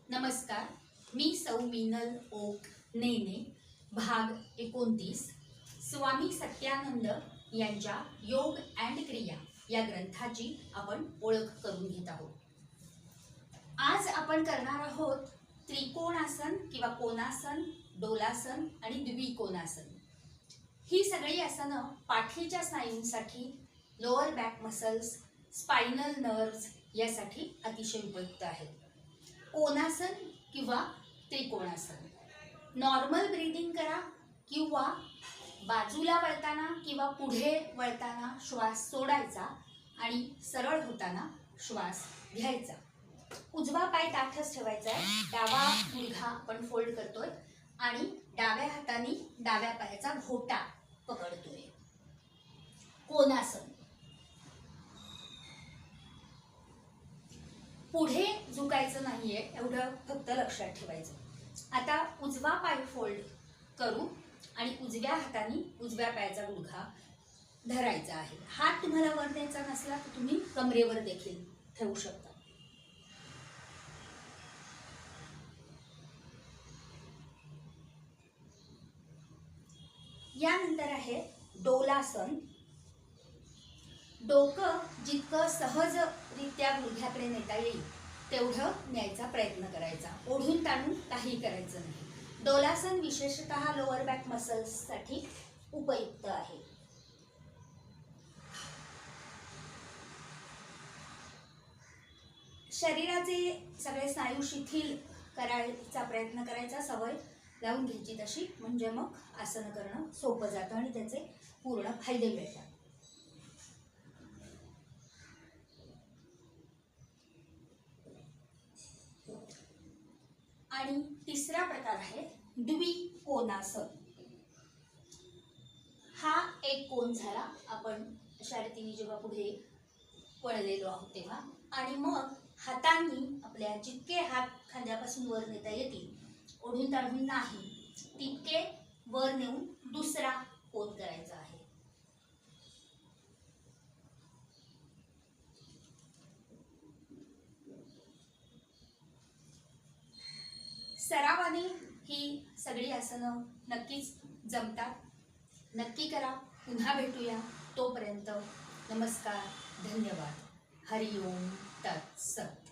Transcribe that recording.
नमस्कार, मी सौ मीनल ओक नेने. भाग 29 स्वामी सत्यानंद यांच्या योग अँड क्रिया या ग्रंथाची आपण ओळख करून घेत आहोत. आज आपण करणार आहोत त्रिकोणासन किंवा कोणासन, डोलासन आणि द्विकोणासन. ही सगळी आसनं पाठीच्या स्नायूंसाठी, lower back muscles, spinal nerves यासाठी अतिशय उपयुक्त आहेत. कोणासन किंवा त्रिकोणासन. नॉर्मल ब्रीदिंग करा किंवा बाजूला वळताना किंवा पुढे वळताना श्वास सोडायचा आणि सरळ होताना श्वास घ्यायचा. उजवा पाय ताठच ठेवायचा आहे. डावा गुडघा आपण फोल्ड करतोय आणि डाव्या हाताने डाव्या पायाचा घोटा पकडतोय. कोणासन. पुढे झुकायचं नाहीये, एवढं फक्त लक्षात ठेवायचं. आता उजवा पाय फोल्ड करू आणि उजव्या हाताने उजव्या पायाचा गुडघा धरायचा आहे. हात तुम्हाला वर द्यायचा नसला तर तुम्ही कमरेवर देखील ठेवू शकता. यानंतर आहे डोलासन. डोकं जितकं सहजरित्या गुडघ्याकडे नेता येईल तेवढं न्यायचा प्रयत्न करायचा. ओढून ताणून काही करायचं नाही. डोलासन विशेषतः लोअर बॅक मसल्ससाठी उपयुक्त आहे. शरीराचे सगळे स्नायू शिथिल करायचा प्रयत्न करायचा, सवय लावून घ्यायची तशी, म्हणजे मग आसन करणं सोपं जातं आणि त्याचे पूर्ण फायदे मिळतात. आणि तिसरा प्रकार आहे द्विकोणासन. हा एक कोन झाला, आपण अशा रीतीने जेव्हा पुढे वळलेलो आहोत तेव्हा, आणि मग हातांनी आपल्या जितके हात खांद्यापासून वर नेता येतील, ओढून ताणून नाही, तितके वर नेऊन दुसरा कोन करायचा आहे. सरावाने ही सगळी आसनं नक्कीच जमतात. नक्की करा. पुन्हा भेटूया. तोपर्यंत नमस्कार, धन्यवाद. हरिओम तत्सत.